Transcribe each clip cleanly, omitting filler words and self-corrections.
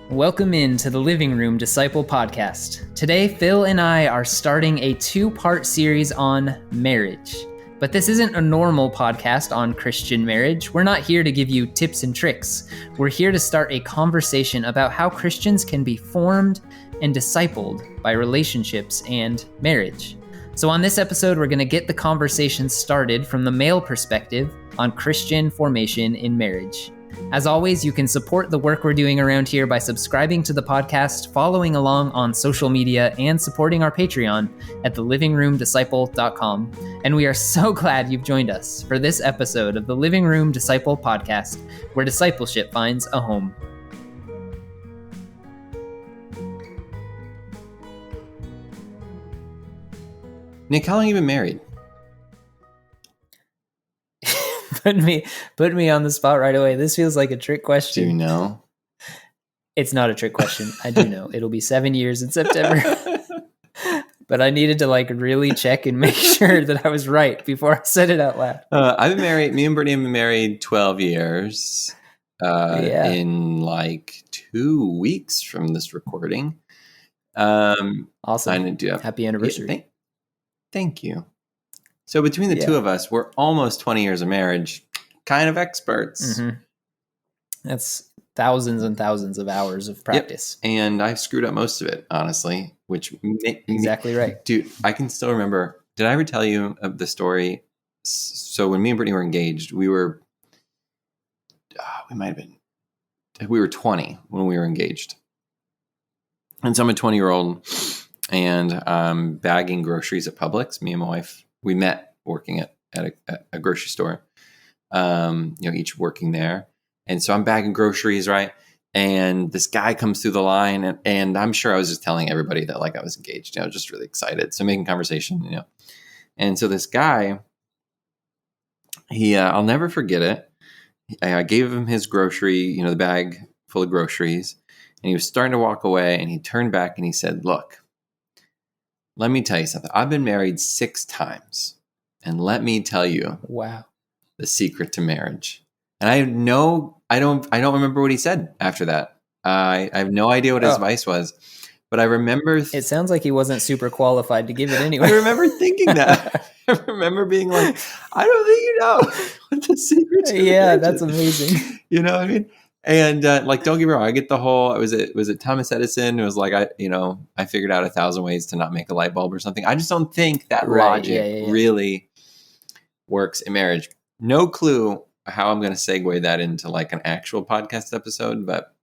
Welcome into the Living Room Disciple Podcast. Today, Phil and I are starting a two-part series on marriage. But this isn't a normal podcast on Christian marriage. We're not here to give you tips and tricks. We're here to start a conversation about how Christians can be formed and discipled by relationships and marriage. So on this episode, we're going to get the conversation started from the male perspective on Christian formation in marriage. As always, you can support the work we're doing around here by subscribing to the podcast, following along on social media, and supporting our Patreon at thelivingroomdisciple.com. And we are so glad you've joined us for this episode of the Living Room Disciple Podcast, where discipleship finds a home. Nick, how long have you been married? Put me on the spot right away. This feels like a trick question. Do you know? It's not a trick question. I do know. It'll be 7 years in September. But I needed to really check and make sure that I was right before I said it out loud. I've been married. Me and Brittany have been married 12 years. In 2 weeks from this recording. Awesome. I do have, Happy anniversary. Thank you. So between the two of us, we're almost 20 years of marriage, kind of experts. Mm-hmm. That's thousands and thousands of hours of practice. Yep. And I've screwed up most of it, honestly, Exactly right. Dude, I can still remember. Did I ever tell you of the story? So when me and Brittany were engaged, we were 20 when we were engaged. And so I'm a 20-year-old and bagging groceries at Publix. Me and my wife, we met working at a grocery store, each working there. And so I'm bagging groceries, right? And this guy comes through the line, and I'm sure I was just telling everybody that I was engaged, just really excited. So making conversation, And so this guy, I'll never forget it. I gave him his grocery, the bag full of groceries, and he was starting to walk away, and he turned back and he said, "Look, let me tell you something. I've been married 6 times, and let me tell you, wow, the secret to marriage." And I don't remember what he said after that. I have no idea what his advice was, but I remember. It sounds like he wasn't super qualified to give it anyway. I remember thinking that. I remember being like, I don't think you know what the secret to marriage that's is. amazing. You know what I mean? And don't get me wrong, I get the whole. Was it Thomas Edison? It was I figured out 1,000 ways to not make a light bulb or something. I just don't think that logic really works in marriage. No clue how I'm going to segue that into an actual podcast episode, but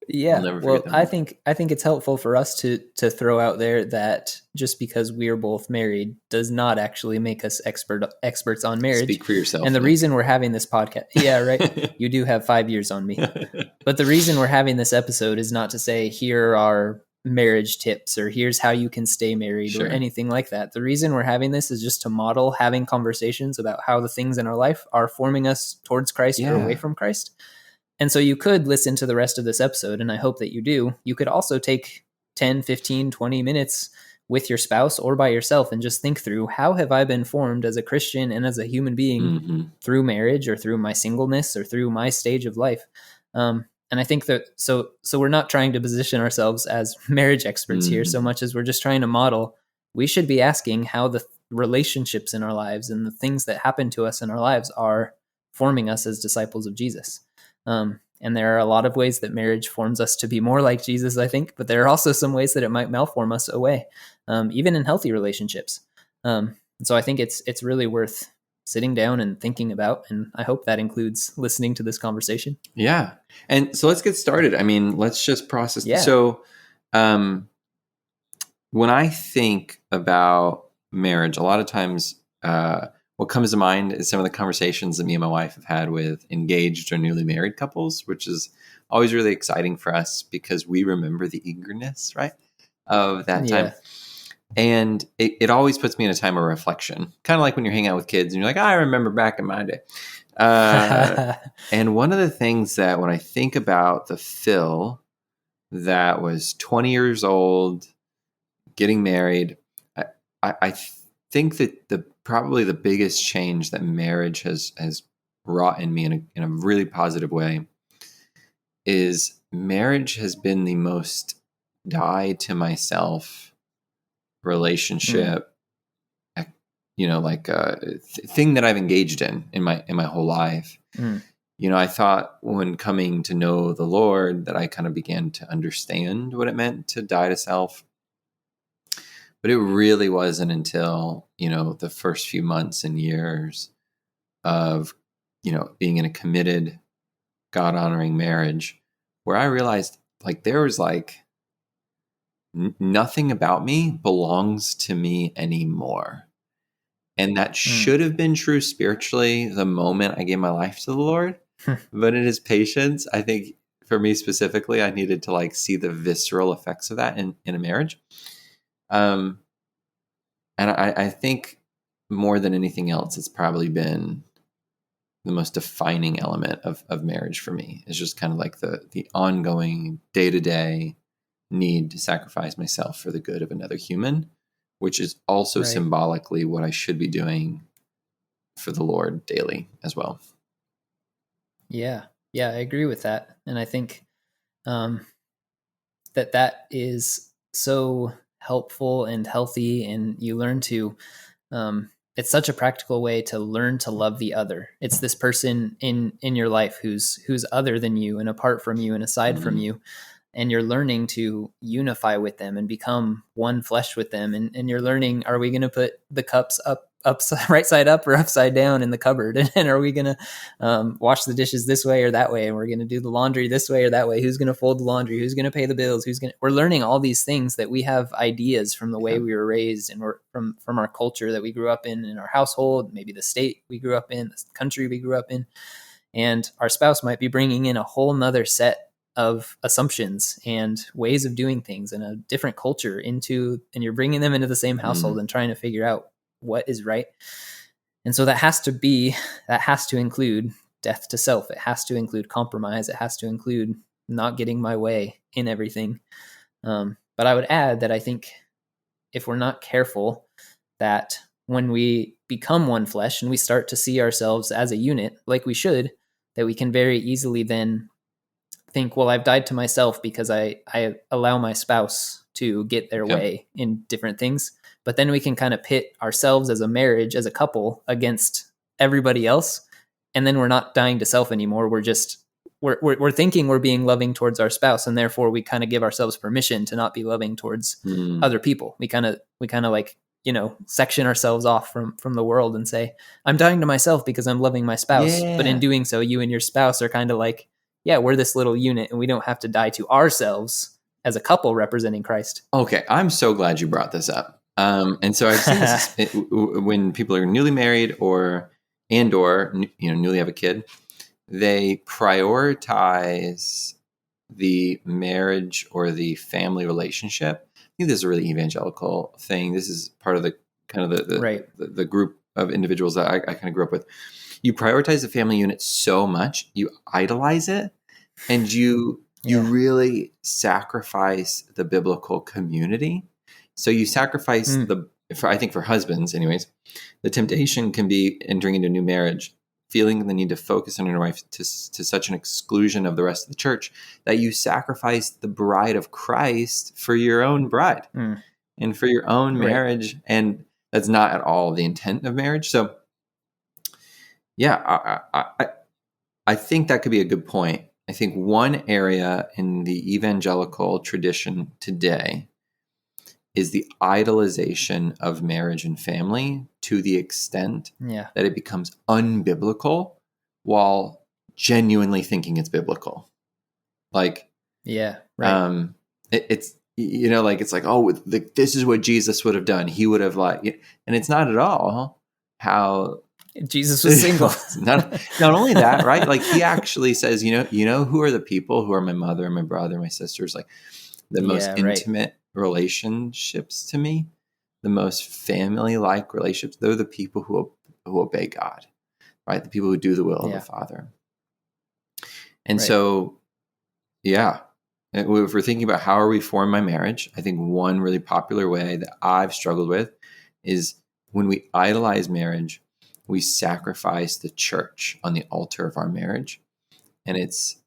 I think it's helpful for us to throw out there that just because we're both married does not actually make us experts on marriage. Speak for yourself. And the reason we're having this podcast, right? You do have 5 years on me, but the reason we're having this episode is not to say here are marriage tips or here's how you can stay married or anything like that. The reason we're having this is just to model having conversations about how the things in our life are forming us towards Christ or away from Christ. And so you could listen to the rest of this episode, and I hope that you do. You could also take 10, 15, 20 minutes with your spouse or by yourself and just think through, how have I been formed as a Christian and as a human being through marriage or through my singleness or through my stage of life? And I think that so we're not trying to position ourselves as marriage experts here so much as we're just trying to model. We should be asking how the relationships in our lives and the things that happen to us in our lives are forming us as disciples of Jesus. And there are a lot of ways that marriage forms us to be more like Jesus, I think, but there are also some ways that it might malform us away, even in healthy relationships. And so I think it's really worth sitting down and thinking about, and I hope that includes listening to this conversation. Yeah. And so let's get started. I mean, let's just process. Yeah. So when I think about marriage, a lot of times what comes to mind is some of the conversations that me and my wife have had with engaged or newly married couples, which is always really exciting for us because we remember the eagerness, right, of that time. And it always puts me in a time of reflection, kind of like when you're hanging out with kids and you're like, I remember back in my day. And one of the things that when I think about the Phil that was 20 years old, getting married, I think that probably the biggest change that marriage has wrought in me in a really positive way is marriage has been the most die to myself relationship, thing that I've engaged in my whole life. I thought when coming to know the Lord that I kind of began to understand what it meant to die to self. But it really wasn't until, the first few months and years of, being in a committed, God-honoring marriage where I realized there was nothing about me belongs to me anymore. And that should have been true spiritually the moment I gave my life to the Lord. But in his patience, I think for me specifically, I needed to see the visceral effects of that in a marriage. And I think more than anything else, it's probably been the most defining element of marriage for me. Is just kind of the ongoing day-to-day need to sacrifice myself for the good of another human, which is also symbolically what I should be doing for the Lord daily as well. Yeah, I agree with that. And I think that is so helpful and healthy, and you learn to it's such a practical way to learn to love the other. It's this person in your life who's other than you and apart from you and aside from you, and you're learning to unify with them and become one flesh with them. And you're learning, are we going to put the cups up right side up or upside down in the cupboard? And are we going to wash the dishes this way or that way? And we're going to do the laundry this way or that way. Who's going to fold the laundry? Who's going to pay the bills? We're learning all these things that we have ideas from the way we were raised, and we're from our culture that we grew up in our household, maybe the state we grew up in, the country we grew up in. And our spouse might be bringing in a whole nother set of assumptions and ways of doing things and a different culture and you're bringing them into the same household and trying to figure out what is right. And so that has to include death to self. It has to include compromise. It has to include not getting my way in everything. But I would add that I think if we're not careful, that when we become one flesh and we start to see ourselves as a unit, like we should, that we can very easily then think, well, I've died to myself because I allow my spouse to get their way in different things. But then we can kind of pit ourselves as a marriage, as a couple, against everybody else. And then we're not dying to self anymore. We're thinking we're being loving towards our spouse, and therefore we kind of give ourselves permission to not be loving towards other people. We kind of section ourselves off from the world and say, I'm dying to myself because I'm loving my spouse. Yeah. But in doing so, you and your spouse are kind of like, yeah, we're this little unit and we don't have to die to ourselves as a couple representing Christ. Okay. I'm so glad you brought this up. And so I've seen this when people are newly married or newly have a kid, they prioritize the marriage or the family relationship. I think this is a really evangelical thing. This is part of the kind of the group of individuals that I kind of grew up with. You prioritize the family unit so much, you idolize it, and you really sacrifice the biblical community. So you sacrifice I think for husbands anyways, the temptation can be entering into a new marriage, feeling the need to focus on your wife to such an exclusion of the rest of the church that you sacrifice the bride of Christ for your own bride and for your own marriage. And that's not at all the intent of marriage. So yeah, I think that could be a good point. I think one area in the evangelical tradition today is the idolization of marriage and family to the extent that it becomes unbiblical while genuinely thinking it's biblical. It's it's like, oh, this is what Jesus would have done. He would have and it's not at all how Jesus was single. not only that, right? Like he actually says, who are the people who are my mother, my brother, my sisters, like the most intimate relationships to me, the most family-like relationships. They're the people who obey God, right? The people who do the will of the Father. And so, if we're thinking about how are we form my marriage, I think one really popular way that I've struggled with is when we idolize marriage, we sacrifice the church on the altar of our marriage. And it's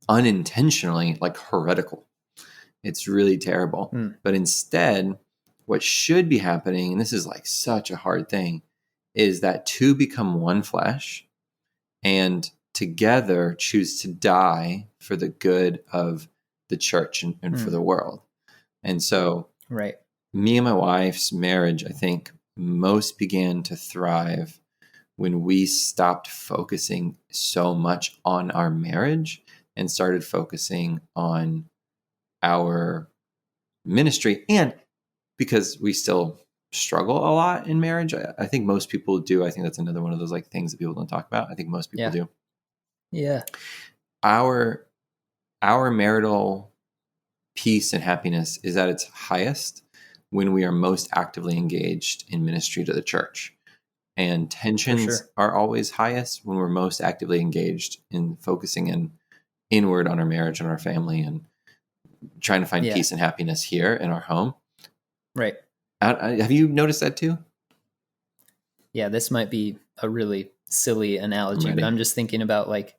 unintentionally like heretical. It's really terrible. But instead, what should be happening, and this is like such a hard thing, is that two become one flesh and together choose to die for the good of the church and for the world. And so right. Me and my wife's marriage, I think, most began to thrive when we stopped focusing so much on our marriage and started focusing on our ministry. And because we still struggle a lot in marriage, I think most people do. I think that's another one of those like things that people don't talk about. I think most people do. Yeah. Our marital peace and happiness is at its highest when we are most actively engaged in ministry to the church. And tensions are always highest when we're most actively engaged in focusing inward on our marriage and our family and trying to find peace and happiness here in our home. Right. Have you noticed that too? Yeah, this might be a really silly analogy, but I'm just thinking about like,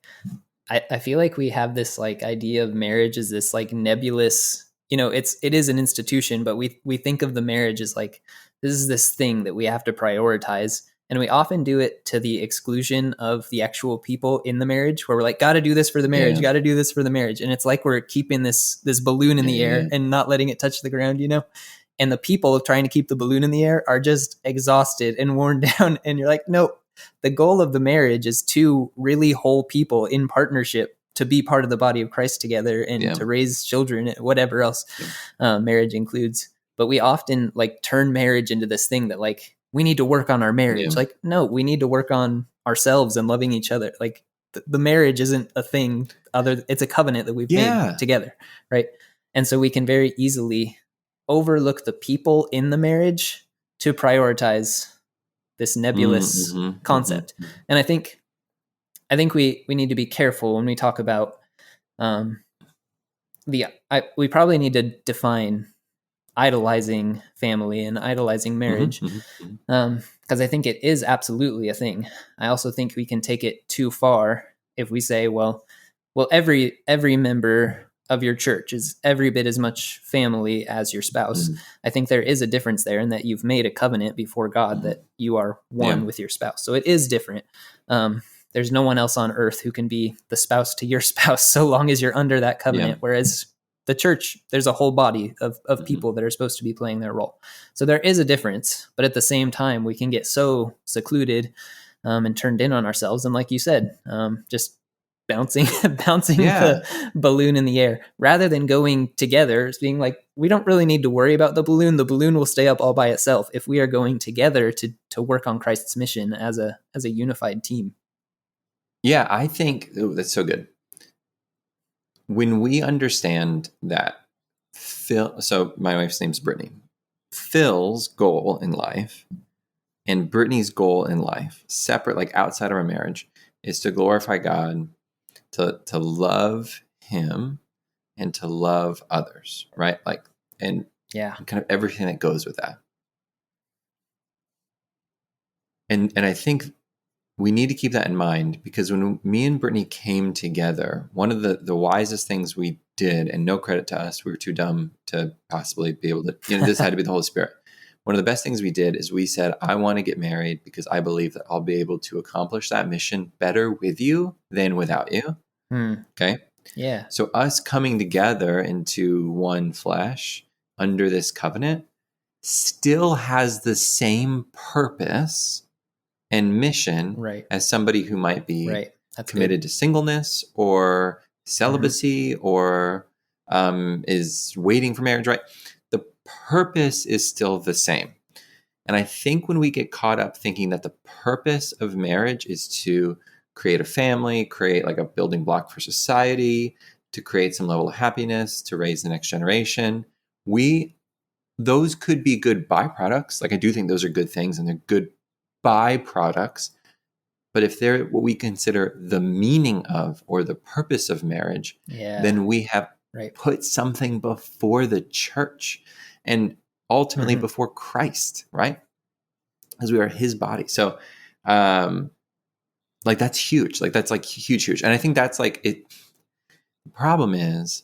I feel like we have this like idea of marriage as this like nebulous, it is an institution, but we think of the marriage as like, this is this thing that we have to prioritize. And we often do it to the exclusion of the actual people in the marriage, where we're like, got to do this for the marriage, got to do this for the marriage. And it's like we're keeping this balloon in the air and not letting it touch the ground, And the people trying to keep the balloon in the air are just exhausted and worn down. And you're like, nope. The goal of the marriage is two really whole people in partnership to be part of the body of Christ together and to raise children, whatever else marriage includes. But we often like turn marriage into this thing that like, we need to work on our marriage. Like, no, we need to work on ourselves and loving each other. Like the marriage isn't a thing it's a covenant that we've made together. Right. And so we can very easily overlook the people in the marriage to prioritize this nebulous concept. And I think we need to be careful when we talk about we probably need to define idolizing family and idolizing marriage, because I think it is absolutely a thing. I also think we can take it too far if we say, well, every member of your church is every bit as much family as your spouse. I think there is a difference there in that you've made a covenant before God that you are one with your spouse. So it is different. There's no one else on earth who can be the spouse to your spouse so long as you're under that covenant. Whereas the church, there's a whole body of people that are supposed to be playing their role. So there is a difference, but at the same time, we can get so secluded and turned in on ourselves. And like you said, just bouncing the balloon in the air rather than going together. It's being like, we don't really need to worry about the balloon. The balloon will stay up all by itself if we are going together to work on Christ's mission as a unified team. Yeah, I think that's so good. When we understand that Phil, so my wife's name's Brittany, Phil's goal in life and Brittany's goal in life, separate, like outside of our marriage, is to glorify God, to love him and to love others, right? Like, and kind of everything that goes with that. And I think we need to keep that in mind, because when me and Brittany came together, one of the wisest things we did, and no credit to us, we were too dumb to possibly be able to, this had to be the Holy Spirit. One of the best things we did is we said, I want to get married because I believe that I'll be able to accomplish that mission better with you than without you. Okay. Yeah. So us coming together into one flesh under this covenant still has the same purpose and mission as somebody who might be committed to singleness or celibacy or is waiting for marriage, right? The purpose is still the same. And I think when we get caught up thinking that the purpose of marriage is to create a family, create like a building block for society, to create some level of happiness, to raise the next generation, those could be good byproducts. Like I do think those are good things and they're good byproducts. But if they're what we consider the meaning of or the purpose of marriage, then we have put something before the church and ultimately before Christ, right? As we are his body. So like that's huge. Like that's like huge. And I think that's like it. The problem is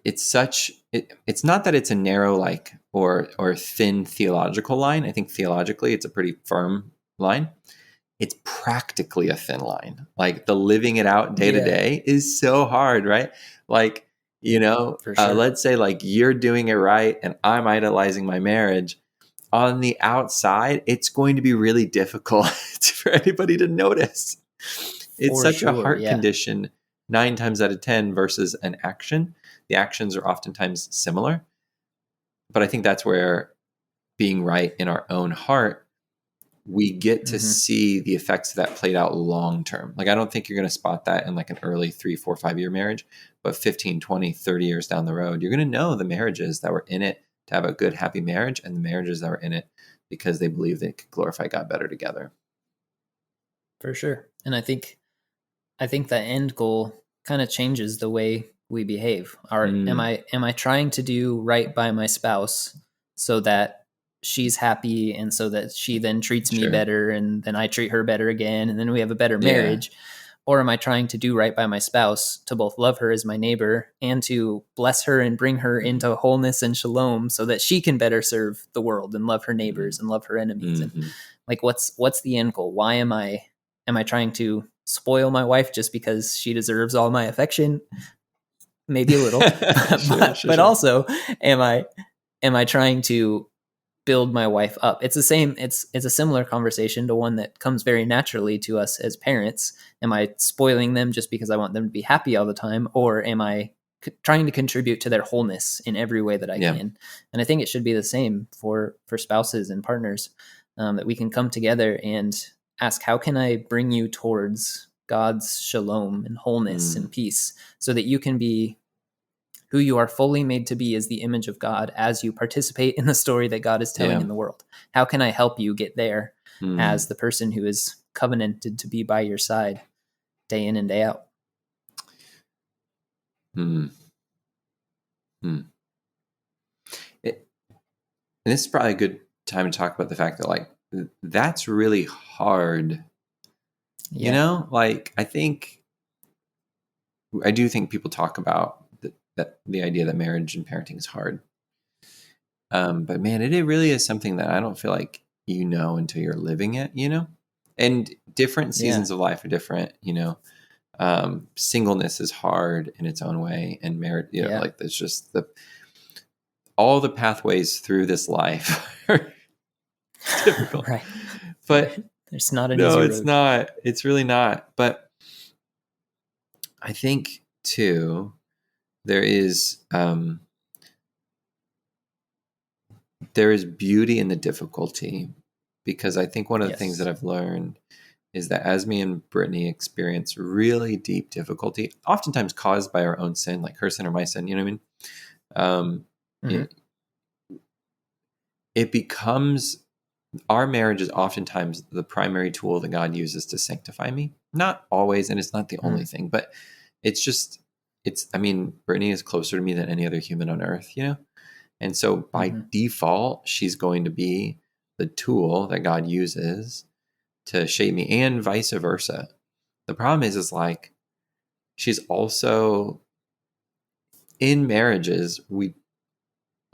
it's not that it's a narrow like or thin theological line. I think theologically it's a pretty firm line. It's practically a thin line. Like the living it out day to day is so hard, right? Like, For sure. let's say like you're doing it right and I'm idolizing my marriage. On the outside, it's going to be really difficult for anybody to notice. It's such a heart condition 9 times out of 10 versus an action. The actions are oftentimes similar. But I think that's where being right in our own heart, we get to see the effects of that played out long term. Like, I don't think you're going to spot that in like an early 3, 4, 5-year marriage, but 15, 20, 30 years down the road, you're going to know the marriages that were in it to have a good, happy marriage and the marriages that were in it because they believe they could glorify God better together. For sure. And I think the end goal kind of changes the way we behave. Am I trying to do right by my spouse so that she's happy and so that she then treats me better and then I treat her better again and then we have a better marriage? Or am I trying to do right by my spouse to both love her as my neighbor and to bless her and bring her into wholeness and shalom so that she can better serve the world and love her neighbors and love her enemies? And like, what's the end goal? Why am I trying to spoil my wife just because she deserves all my affection? Maybe a little, but also am I trying to build my wife up? It's the same. It's a similar conversation to one that comes very naturally to us as parents. Am I spoiling them just because I want them to be happy all the time? Or am I trying to contribute to their wholeness in every way that I can? And I think it should be the same for spouses and partners, that we can come together and ask, how can I bring you towards God's shalom and wholeness and peace so that you can be who you are fully made to be as the image of God as you participate in the story that God is telling in the world? How can I help you get there as the person who is covenanted to be by your side day in and day out? And this is probably a good time to talk about the fact that like that's really hard. Like I do think people talk about the idea that marriage and parenting is hard. But man, it really is something that I don't feel like until you're living it, and different seasons of life are different, singleness is hard in its own way, and marriage, like there's just all the pathways through this life are difficult. Right. But there's not an easy road. It's not. It's really not. But I think too, there is beauty in the difficulty, because I think one of the things that I've learned is that as me and Brittany experience really deep difficulty, oftentimes caused by our own sin, like her sin or my sin, you know what I mean? It becomes, our marriage is oftentimes the primary tool that God uses to sanctify me. Not always, and it's not the only thing, but Brittany is closer to me than any other human on earth, And so by default, she's going to be the tool that God uses to shape me, and vice versa. The problem is like, she's also, in marriages, we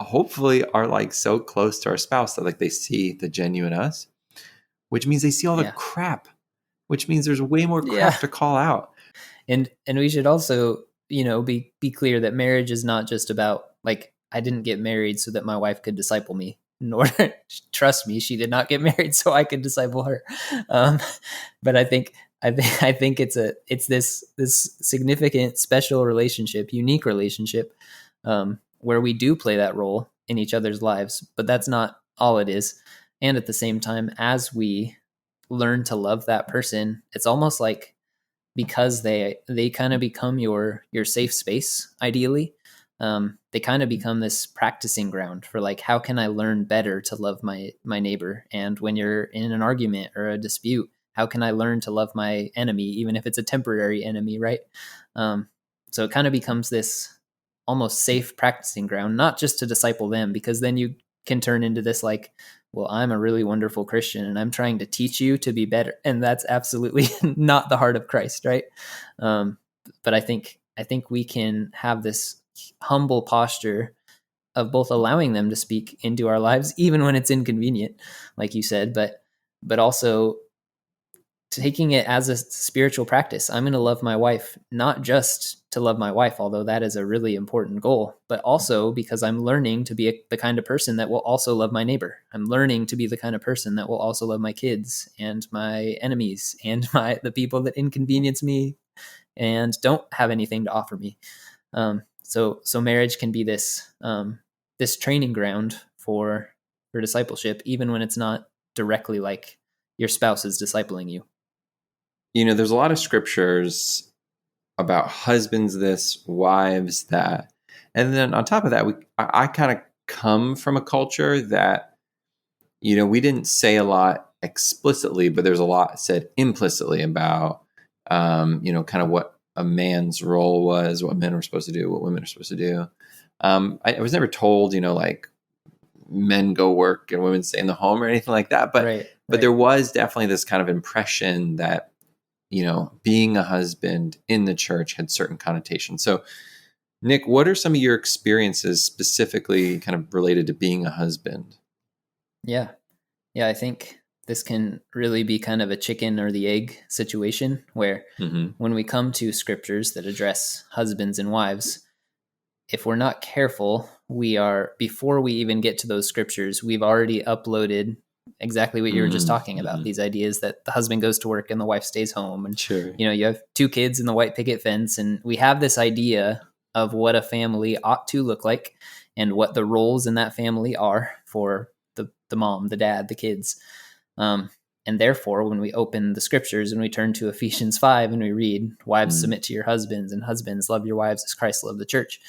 hopefully are like so close to our spouse that like they see the genuine us, which means they see all the crap, which means there's way more crap to call out. And we should also, be clear that marriage is not just about like, I didn't get married so that my wife could disciple me, nor trust me, she did not get married so I could disciple her. But I think it's this significant, special relationship, unique relationship, where we do play that role in each other's lives, but that's not all it is. And at the same time, as we learn to love that person, it's almost like, because they kind of become your safe space, ideally, they kind of become this practicing ground for like, how can I learn better to love my neighbor? And when you're in an argument or a dispute, how can I learn to love my enemy, even if it's a temporary enemy, right? So it kind of becomes this almost safe practicing ground, not just to disciple them, because then you can turn into this like, well, I'm a really wonderful Christian and I'm trying to teach you to be better. And that's absolutely not the heart of Christ, right? But I think I think we can have this humble posture of both allowing them to speak into our lives, even when it's inconvenient, like you said, but also taking it as a spiritual practice. I'm going to love my wife, not just to love my wife, although that is a really important goal, but also because I'm learning to be the kind of person that will also love my neighbor. I'm learning to be the kind of person that will also love my kids and my enemies and the people that inconvenience me and don't have anything to offer me. So marriage can be this this training ground for discipleship, even when it's not directly like your spouse is discipling you. There's a lot of scriptures about husbands this, wives that, and then on top of that, I kind of come from a culture that, we didn't say a lot explicitly, but there's a lot said implicitly about, kind of what a man's role was, what men were supposed to do, what women are supposed to do. I was never told, like men go work and women stay in the home or anything like that. But there was definitely this kind of impression that, being a husband in the church had certain connotations. So, Nick, what are some of your experiences specifically kind of related to being a husband? Yeah. I think this can really be kind of a chicken or the egg situation where when we come to scriptures that address husbands and wives, if we're not careful, before we even get to those scriptures, we've already uploaded exactly what you were just talking about. These ideas that the husband goes to work and the wife stays home. And, you have 2 kids in the white picket fence. And we have this idea of what a family ought to look like and what the roles in that family are for the mom, the dad, the kids. And therefore, when we open the scriptures and we turn to Ephesians 5 and we read, wives submit to your husbands and husbands love your wives as Christ loved the church.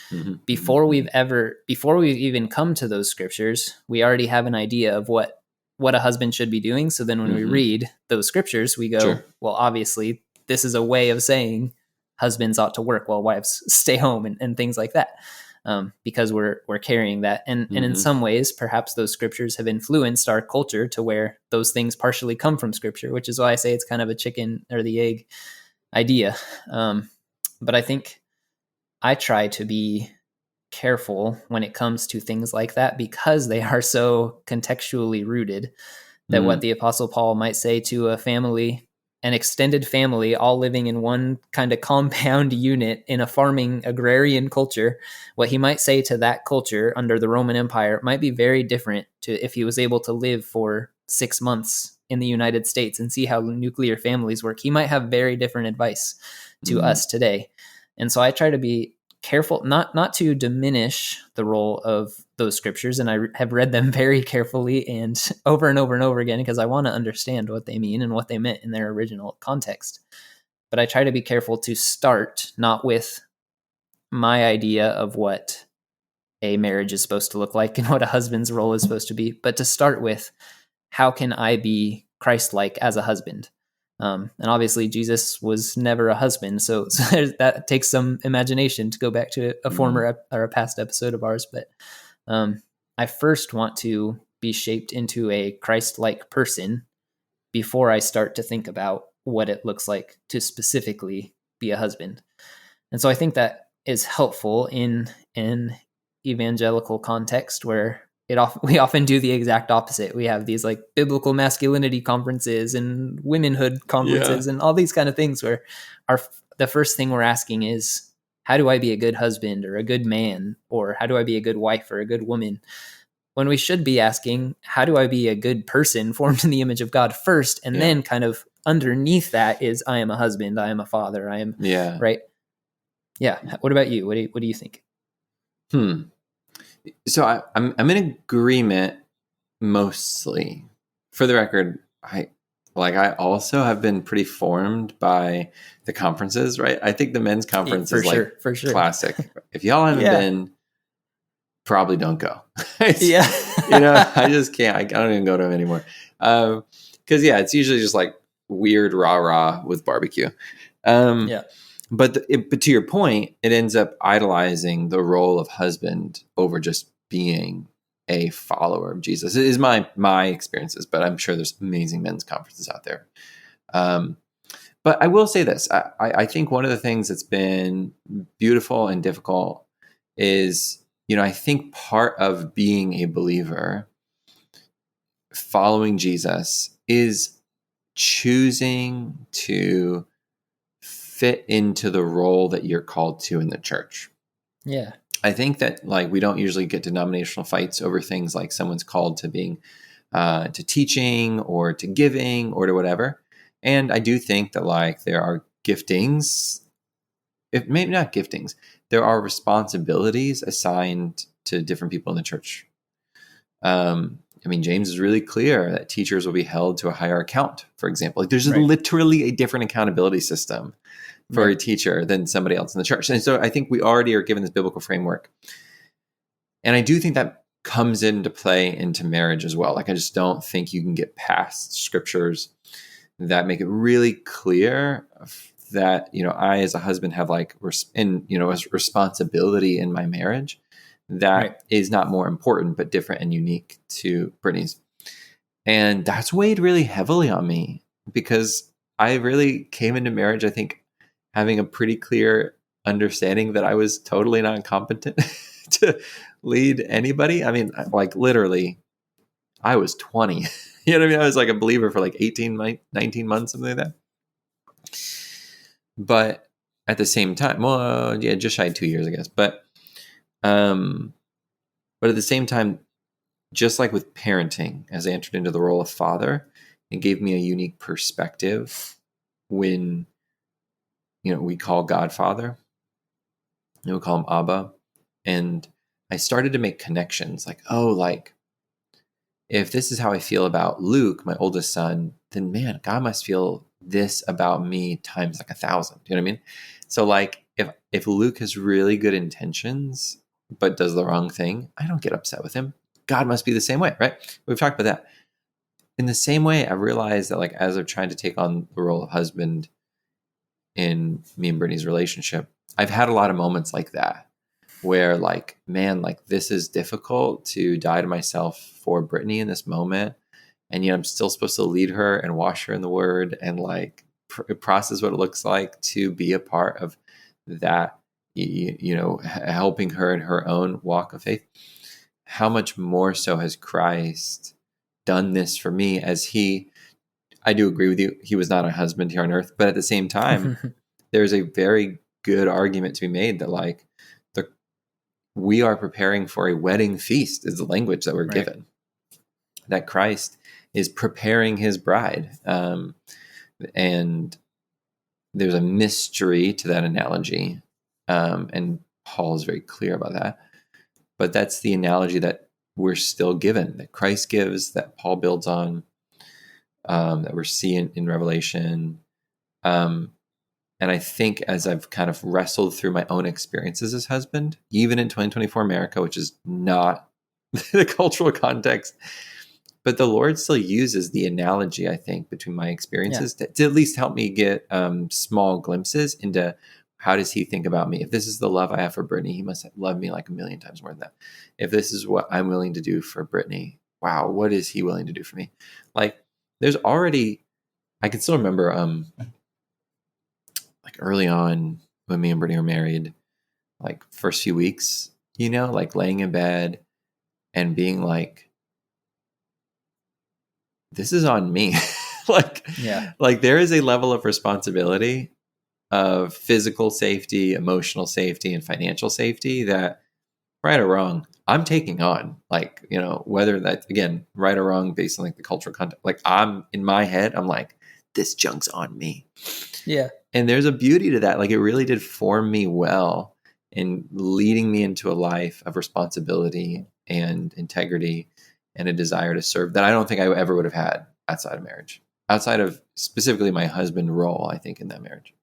Before we've even come to those scriptures, we already have an idea of what a husband should be doing. So then when we read those scriptures, we go, well, obviously this is a way of saying husbands ought to work while wives stay home and things like that. Because we're carrying that. And in some ways, perhaps those scriptures have influenced our culture to where those things partially come from scripture, which is why I say it's kind of a chicken or the egg idea. But I think I try to be careful when it comes to things like that because they are so contextually rooted that what the Apostle Paul might say to a family, an extended family, all living in one kind of compound unit in a farming agrarian culture, what he might say to that culture under the Roman Empire might be very different to if he was able to live for 6 months in the United States and see how nuclear families work. He might have very different advice to us today. And so I try to be careful not to diminish the role of those scriptures, and I have read them very carefully and over and over again because I want to understand what they mean and what they meant in their original context. But I try to be careful to start not with my idea of what a marriage is supposed to look like and what a husband's role is supposed to be, but to start with how can I be Christ-like as a husband? And obviously Jesus was never a husband. So that takes some imagination to go back to a former or a past episode of ours. But I first want to be shaped into a Christ-like person before I start to think about what it looks like to specifically be a husband. And so I think that is helpful in an evangelical context where we often do the exact opposite. We have these like biblical masculinity conferences and womenhood conferences and all these kind of things where the first thing we're asking is, how do I be a good husband or a good man? Or how do I be a good wife or a good woman? When we should be asking, how do I be a good person formed in the image of God first? And then kind of underneath that is, I am a husband, I am a father, I am, right? Yeah. What about you? What do you think? So I'm in agreement mostly. For the record, I also have been pretty formed by the conferences, right? I think the men's conference is for sure classic. If y'all haven't been, probably don't go. I just can't. I don't even go to them anymore. Because it's usually just like weird rah-rah with barbecue. But to your point, it ends up idolizing the role of husband over just being a follower of Jesus. It is my experiences, but I'm sure there's amazing men's conferences out there. But I will say this. I think one of the things that's been beautiful and difficult is, I think part of being a believer, following Jesus, is choosing to fit into the role that you're called to in the church. Yeah. I think that we don't usually get denominational fights over things like someone's called to being to teaching or to giving or to whatever. And I do think that there are giftings, if maybe not giftings, there are responsibilities assigned to different people in the church. James is really clear that teachers will be held to a higher account, for example. There's literally a different accountability system for a teacher than somebody else in the church. And so I think we already are given this biblical framework. And I do think that comes into play into marriage as well. I just don't think you can get past scriptures that make it really clear that, I as a husband have a responsibility in my marriage that is not more important, but different and unique to Brittany's. And that's weighed really heavily on me because I really came into marriage, I think, having a pretty clear understanding that I was totally not competent to lead anybody. Literally, I was 20. You know what I mean? I was a believer for 18, 19 months, something like that. But at the same time, just shy of 2 years, I guess. But at the same time, just like with parenting, as I entered into the role of father, it gave me a unique perspective when, we call God Father, we call him Abba. And I started to make connections if this is how I feel about Luke, my oldest son, then man, God must feel this about me times 1,000. You know what I mean? So if Luke has really good intentions, but does the wrong thing, I don't get upset with him. God must be the same way, right? We've talked about that. In the same way, I realized that as I've tried to take on the role of husband in me and Brittany's relationship, I've had a lot of moments like that where this is difficult to die to myself for Brittany in this moment. And yet I'm still supposed to lead her and wash her in the word and process what it looks like to be a part of that, helping her in her own walk of faith. How much more so has Christ done this for me I do agree with you. He was not a husband here on earth, but at the same time, there's a very good argument to be made that we are preparing for a wedding feast is the language that we're given, that Christ is preparing his bride. And there's a mystery to that analogy. And Paul is very clear about that. But that's the analogy that we're still given, that Christ gives, that Paul builds on, that we're seeing in Revelation. And I think as I've kind of wrestled through my own experiences as husband, even in 2024 America, which is not the cultural context, but the Lord still uses the analogy, I think, between my experiences to at least help me get small glimpses into how does he think about me? If this is the love I have for Brittany, he must love me 1,000,000 times more than that. If this is what I'm willing to do for Brittany, wow, what is he willing to do for me? There's already, I can still remember early on when me and Brittany were married, first few weeks, laying in bed and being this is on me. There is a level of responsibility of physical safety, emotional safety, and financial safety that, right or wrong, I'm taking on. Whether that's, again, right or wrong based on the cultural context. I'm in my head, I'm this junk's on me. Yeah. And there's a beauty to that. It really did form me well in leading me into a life of responsibility and integrity and a desire to serve that I don't think I ever would have had outside of marriage, outside of specifically my husband role, I think, in that marriage.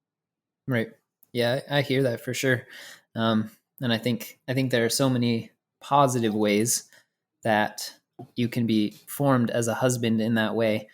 Right. Yeah, I hear that for sure. And I think there are so many positive ways that you can be formed as a husband in that way.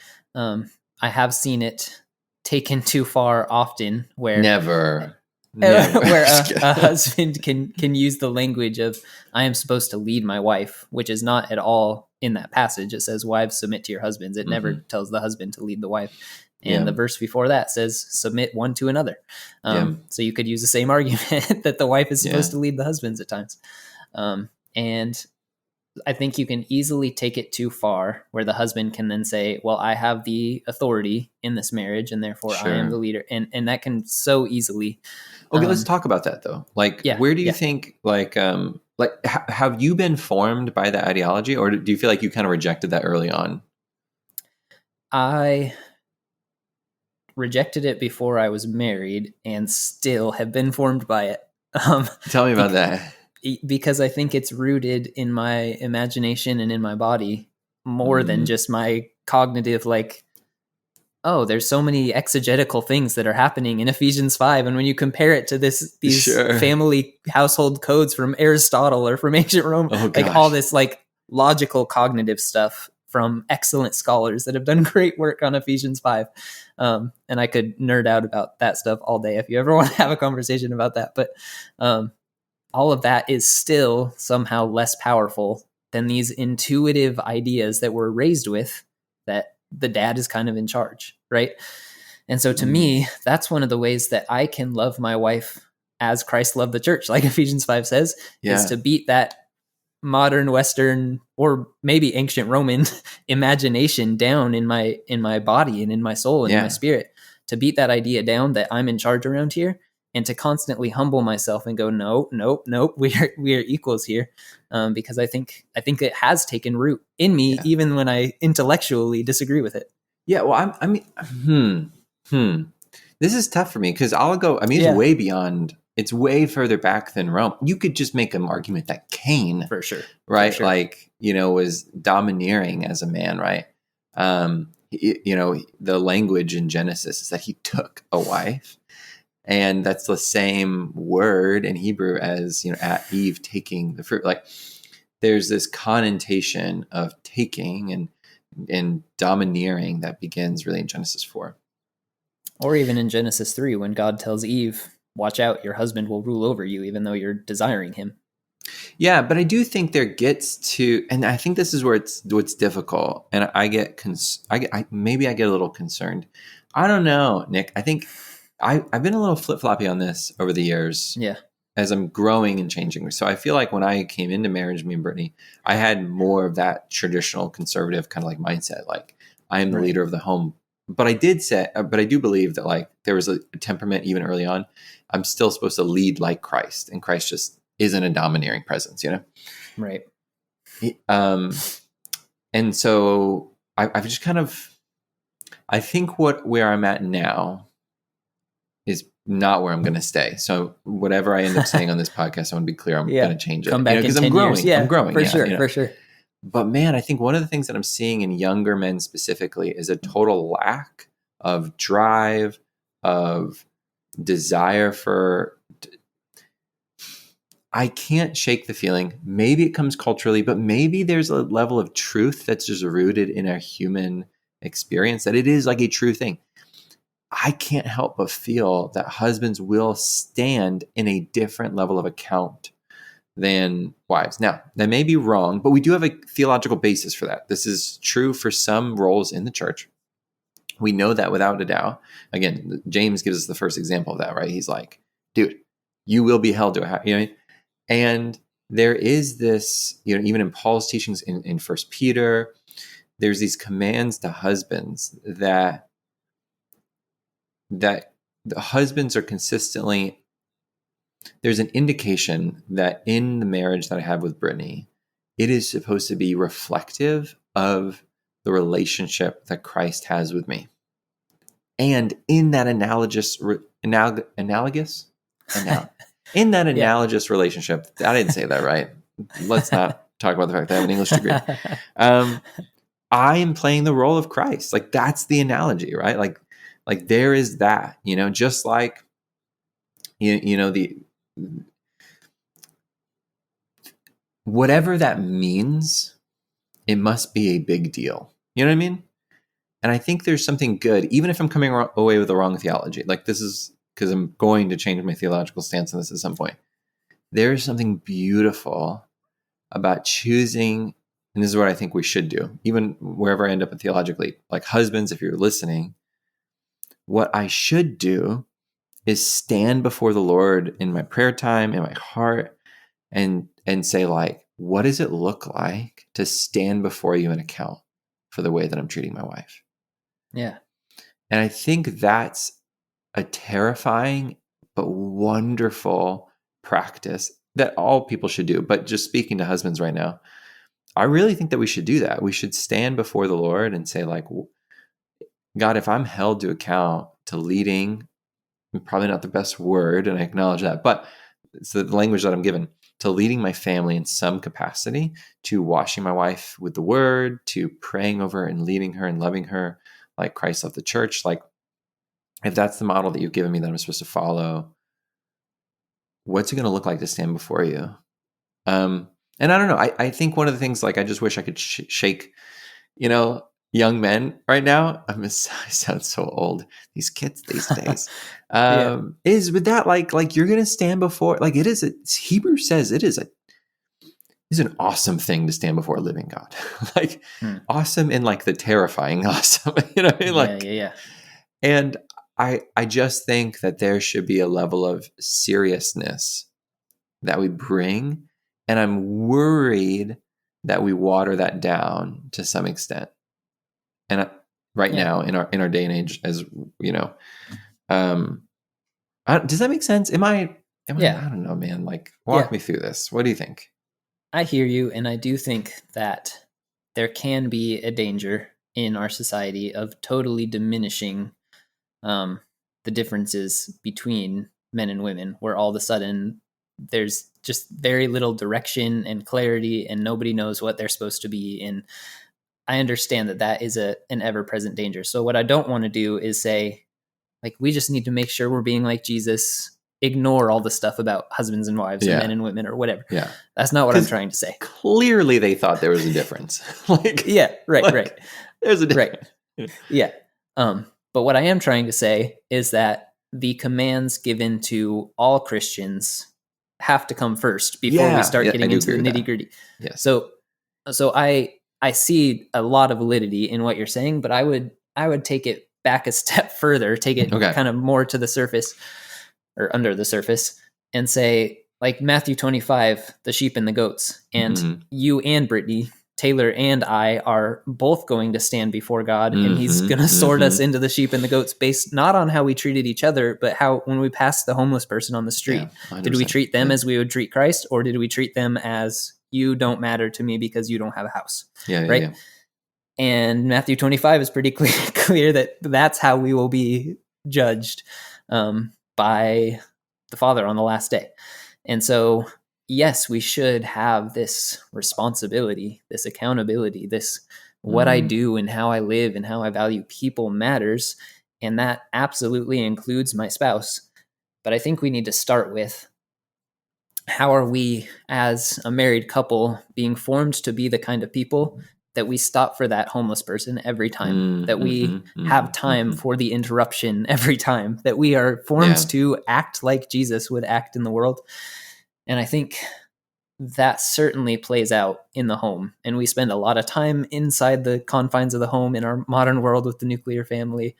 I have seen it taken too far often where never. Where a husband can use the language of I am supposed to lead my wife, which is not at all in that passage. It says wives submit to your husbands. It never tells the husband to lead the wife. And the verse before that says, submit one to another. So you could use the same argument that the wife is supposed to lead the husbands at times. And I think you can easily take it too far where the husband can then say, well, I have the authority in this marriage and therefore I am the leader. And that can so easily. Okay, let's talk about that though. Like, where do you think, have you been formed by that ideology, or do you feel like you kind of rejected that early on? I rejected it before I was married and still have been formed by it. Tell me about that. Because I think it's rooted in my imagination and in my body more than just my cognitive, like, oh, there's so many exegetical things that are happening in Ephesians 5. And when you compare it to these family household codes from Aristotle or from ancient Rome, like all this like logical cognitive stuff from excellent scholars that have done great work on Ephesians 5. And I could nerd out about that stuff all day if you ever want to have a conversation about that. But all of that is still somehow less powerful than these intuitive ideas that we're raised with, that the dad is kind of in charge, right? And so to me, that's one of the ways that I can love my wife as Christ loved the church, like Ephesians 5 says, is to beat that modern Western or maybe ancient Roman imagination down in my body and in my soul and in my spirit, to beat that idea down that I'm in charge around here, and to constantly humble myself and go, nope, we are equals here, because I think it has taken root in me, even when I intellectually disagree with it. Yeah, well, this is tough for me because I'll go. I mean, it's way beyond. It's way further back than Rome. You could just make an argument that Cain, for sure, right? For sure. Like, was domineering as a man, right? The language in Genesis is that he took a wife. And that's the same word in Hebrew as, at Eve taking the fruit. Like, there's this connotation of taking and domineering that begins really in Genesis 4. Or even in Genesis 3, when God tells Eve, watch out, your husband will rule over you, even though you're desiring him. Yeah, but I do think there gets to, and I think this is where what's difficult. And I get, maybe I get a little concerned. I don't know, Nick. I think I've been a little flip-floppy on this over the years as I'm growing and changing. So I feel like when I came into marriage, me and Brittany, I had more of that traditional conservative kind of like mindset. Like, I am the leader of the home. But I do believe that like there was a temperament even early on. I'm still supposed to lead like Christ, and Christ just isn't a domineering presence, Right. And so I've just kind of, I think where I'm at now is not where I'm going to stay. So whatever I end up saying on this podcast, I want to be clear, I'm going to change it. Come back because I'm growing. Years. Yeah, I'm growing. For sure. But man, I think one of the things that I'm seeing in younger men specifically is a total lack of drive, of desire for, I can't shake the feeling. Maybe it comes culturally, but maybe there's a level of truth that's just rooted in our human experience, that it is like a true thing. I can't help but feel that husbands will stand in a different level of account than wives. Now, that may be wrong, but we do have a theological basis for that. This is true for some roles in the church. We know that without a doubt. Again, James gives us the first example of that, right? He's like, dude, you will be held to a, and there is this, even in Paul's teachings in 1 Peter, there's these commands to husbands that the husbands are consistently, there's an indication that in the marriage that I have with Brittany, it is supposed to be reflective of the relationship that Christ has with me. And in that analogous relationship, I didn't say that right. Let's not talk about the fact that I have an English degree. I am playing the role of Christ. Like, that's the analogy, right? Like there is that, just like, the, whatever that means, it must be a big deal. You know what I mean? And I think there's something good, even if I'm coming away with the wrong theology, like this is because I'm going to change my theological stance on this at some point. There's something beautiful about choosing, and this is what I think we should do, even wherever I end up theologically, like husbands, if you're listening, what I should do is stand before the Lord in my prayer time, in my heart, and say, like, what does it look like to stand before you and account for the way that I'm treating my wife? Yeah. And I think that's a terrifying but wonderful practice that all people should do. But just speaking to husbands right now, I really think that we should do that. We should stand before the Lord and say, like, God, if I'm held to account to leading, probably not the best word, and I acknowledge that, but it's the language that I'm given, to leading my family in some capacity, to washing my wife with the word, to praying over and leading her and loving her like Christ loved the church. Like, if that's the model that you've given me that I'm supposed to follow, what's it going to look like to stand before you? And I don't know. I think one of the things, like, I just wish I could shake, young men right now. I sound so old. These kids these days, is with that, like you're going to stand before, like, it is Hebrews says it is an awesome thing to stand before a living God. Like, awesome in like the terrifying awesome, you know what I mean? Like, yeah. And I just think that there should be a level of seriousness that we bring. And I'm worried that we water that down to some extent. And now in our day and age, as you know, does that make sense? I don't know, man. Like, walk me through this. What do you think? I hear you. And I do think that there can be a danger in our society of totally diminishing the differences between men and women, where all of a sudden there's just very little direction and clarity and nobody knows what they're supposed to be. And I understand that is an ever-present danger. So what I don't want to do is say, like, we just need to make sure we're being like Jesus, ignore all the stuff about husbands and wives and men and women or whatever. Yeah. That's not what I'm trying to say. Clearly they thought there was a difference. Right. There's a difference. Right. Yeah. But what I am trying to say is that the commands given to all Christians have to come first before we start getting into the nitty-gritty. Yes. So I see a lot of validity in what you're saying, but I would take it back a step further, take it kind of more to the surface or under the surface, and say, like, Matthew 25, the sheep and the goats, and you and Brittany, Taylor and I are both going to stand before God, and he's going to sort us into the sheep and the goats based not on how we treated each other, but how, when we passed the homeless person on the street, did we treat them as we would treat Christ, or did we treat them as, you don't matter to me because you don't have a house? Right? Yeah. And Matthew 25 is pretty clear that that's how we will be judged by the Father on the last day. And so, yes, we should have this responsibility, this accountability, this what I do and how I live and how I value people matters. And that absolutely includes my spouse. But I think we need to start with, how are we as a married couple being formed to be the kind of people that we stop for that homeless person every time, that we have time for the interruption every time, that we are formed to act like Jesus would act in the world. And I think that certainly plays out in the home. And we spend a lot of time inside the confines of the home in our modern world with the nuclear family.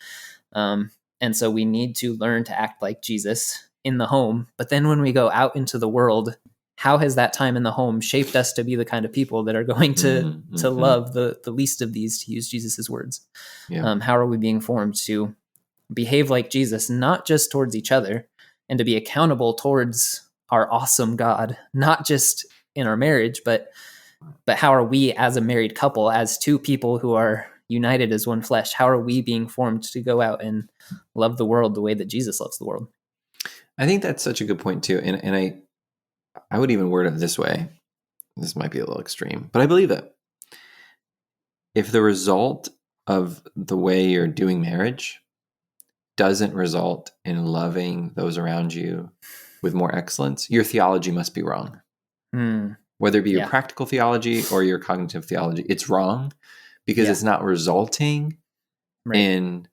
And so we need to learn to act like Jesus in the home. But then when we go out into the world, how has that time in the home shaped us to be the kind of people that are going to love the least of these, to use Jesus's words? How are we being formed to behave like Jesus, not just towards each other, and to be accountable towards our awesome God, not just in our marriage, but how are we as a married couple, as two people who are united as one flesh, how are we being formed to go out and love the world the way that Jesus loves the world? I think that's such a good point too. And I would even word it this way. This might be a little extreme, but I believe it. If the result of the way you're doing marriage doesn't result in loving those around you with more excellence, your theology must be wrong. Whether it be your practical theology or your cognitive theology, it's wrong because it's not resulting in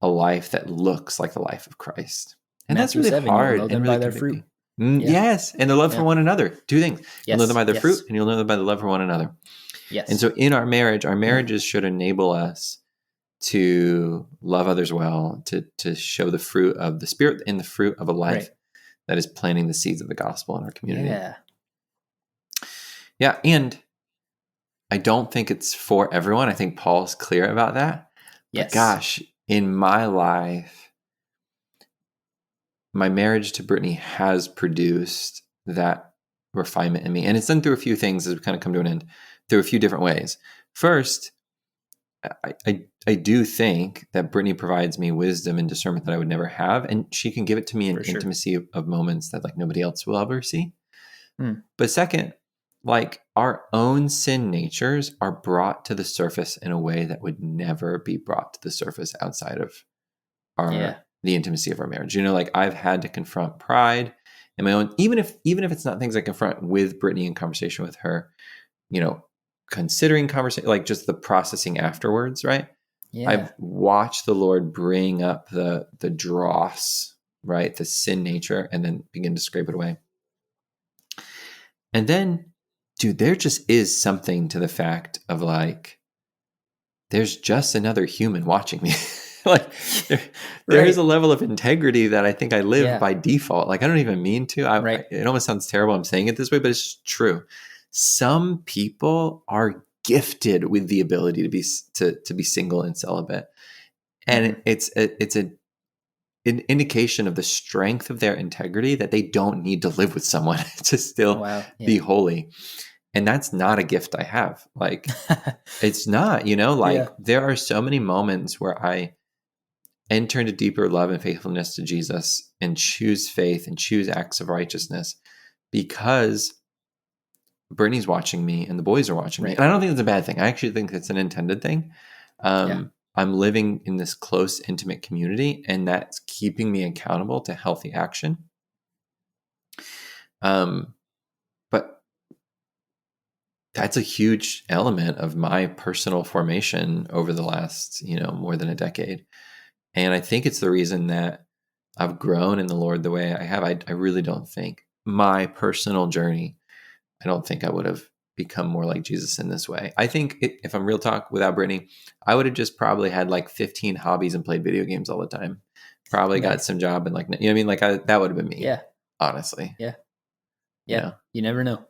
a life that looks like the life of Christ. And Matthew that's really 7, hard. Know them by their fruit. Yes, and the love for one another. Two things. You'll know them by their fruit, and you'll know them by the love for one another. Yes. And so in our marriages should enable us to love others well, to show the fruit of the Spirit and the fruit of a life that is planting the seeds of the gospel in our community. Yeah. And I don't think it's for everyone. I think Paul's clear about that. Yes. But gosh, in my life, my marriage to Brittany has produced that refinement in me. And it's done through a few things as we kind of come to an end, through a few different ways. First, I do think that Brittany provides me wisdom and discernment that I would never have. And she can give it to me in intimacy of moments that like nobody else will ever see. But second, like our own sin natures are brought to the surface in a way that would never be brought to the surface outside of the intimacy of our marriage. You know, like I've had to confront pride in my own, even if it's not things I confront with Brittany in conversation with her, you know, considering conversation, like just the processing afterwards, right? Yeah. I've watched the Lord bring up the dross, right? The sin nature, and then begin to scrape it away. And then, dude, there just is something to the fact of like, there's just another human watching me. Like there is a level of integrity that I think I live by default. Like I don't even mean to. It almost sounds terrible I'm saying it this way, but it's true. Some people are gifted with the ability to be single and celibate, and it's an indication of the strength of their integrity that they don't need to live with someone to still be holy. And that's not a gift I have. Like it's not, you know, like there are so many moments where I enter into deeper love and faithfulness to Jesus and choose faith and choose acts of righteousness because Brittany's watching me and the boys are watching me. And I don't think it's a bad thing. I actually think it's an intended thing. I'm living in this close, intimate community, and that's keeping me accountable to healthy action. But that's a huge element of my personal formation over the last, you know, more than a decade. And I think it's the reason that I've grown in the Lord the way I have. I really don't think my personal journey, I don't think I would have become more like Jesus in this way. I think if I'm real talk without Brittany, I would have just probably had like 15 hobbies and played video games all the time. Probably got some job and like, you know what I mean? Like that would have been me. Yeah. Honestly. Yeah. Yeah. You never know.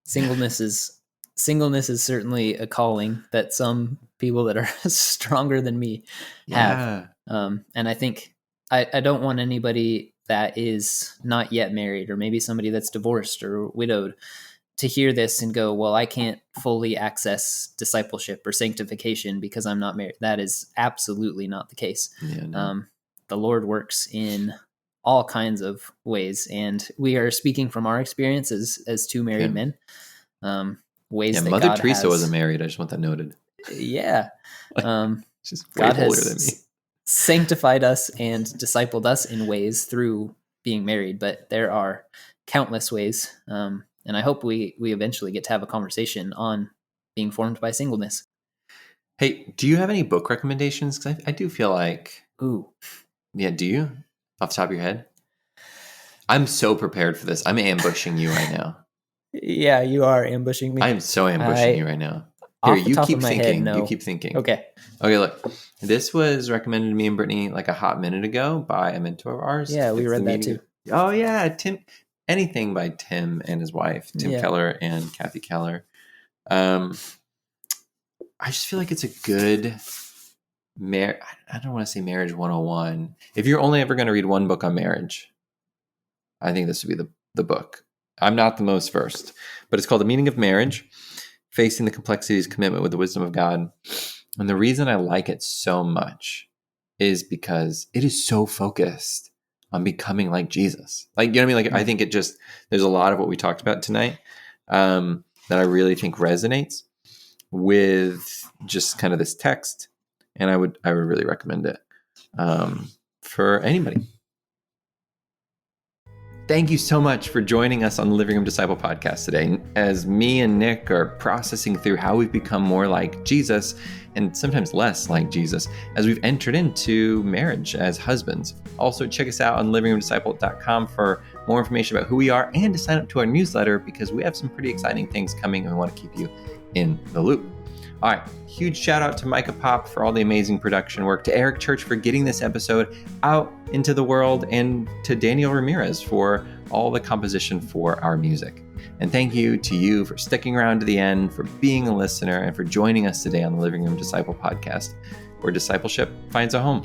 Singleness is certainly a calling that some people that are stronger than me have. And I think I don't want anybody that is not yet married, or maybe somebody that's divorced or widowed, to hear this and go, well, I can't fully access discipleship or sanctification because I'm not married. That is absolutely not the case. The Lord works in all kinds of ways, and we are speaking from our experience as two married men. Ways that Mother God Teresa wasn't married. I just want that noted. Yeah. She's God way older than me. Sanctified us and discipled us in ways through being married, but there are countless ways. And I hope we eventually get to have a conversation on being formed by singleness. Hey, do you have any book recommendations? Because I do feel like... Ooh. Yeah, do you? Off the top of your head? I'm so prepared for this. I'm ambushing you right now. Yeah, you are ambushing me. I'm so ambushing you right now. Here, you keep thinking. You keep thinking. Okay, look. This was recommended to me and Brittany like a hot minute ago by a mentor of ours. Yeah, we read that too. Oh, yeah. Tim. Anything by Tim and his wife, Tim Keller and Kathy Keller. I just feel like it's a good I don't want to say marriage 101. If you're only ever going to read one book on marriage, I think this would be the book. I'm not the most versed, but it's called The Meaning of Marriage, Facing the Complexities of Commitment with the Wisdom of God. And the reason I like it so much is because it is so focused on becoming like Jesus. Like, you know what I mean? Like, I think there's a lot of what we talked about tonight that I really think resonates with just kind of this text. And I would really recommend it for anybody. Thank you so much for joining us on the Living Room Disciple podcast today. As me and Nick are processing through how we've become more like Jesus and sometimes less like Jesus as we've entered into marriage as husbands. Also, check us out on livingroomdisciple.com for more information about who we are and to sign up to our newsletter, because we have some pretty exciting things coming and we want to keep you in the loop. All right, huge shout out to Micah Pop for all the amazing production work, to Eric Church for getting this episode out into the world, and to Daniel Ramirez for all the composition for our music. And thank you to you for sticking around to the end, for being a listener, and for joining us today on the Living Room Disciple podcast, where discipleship finds a home.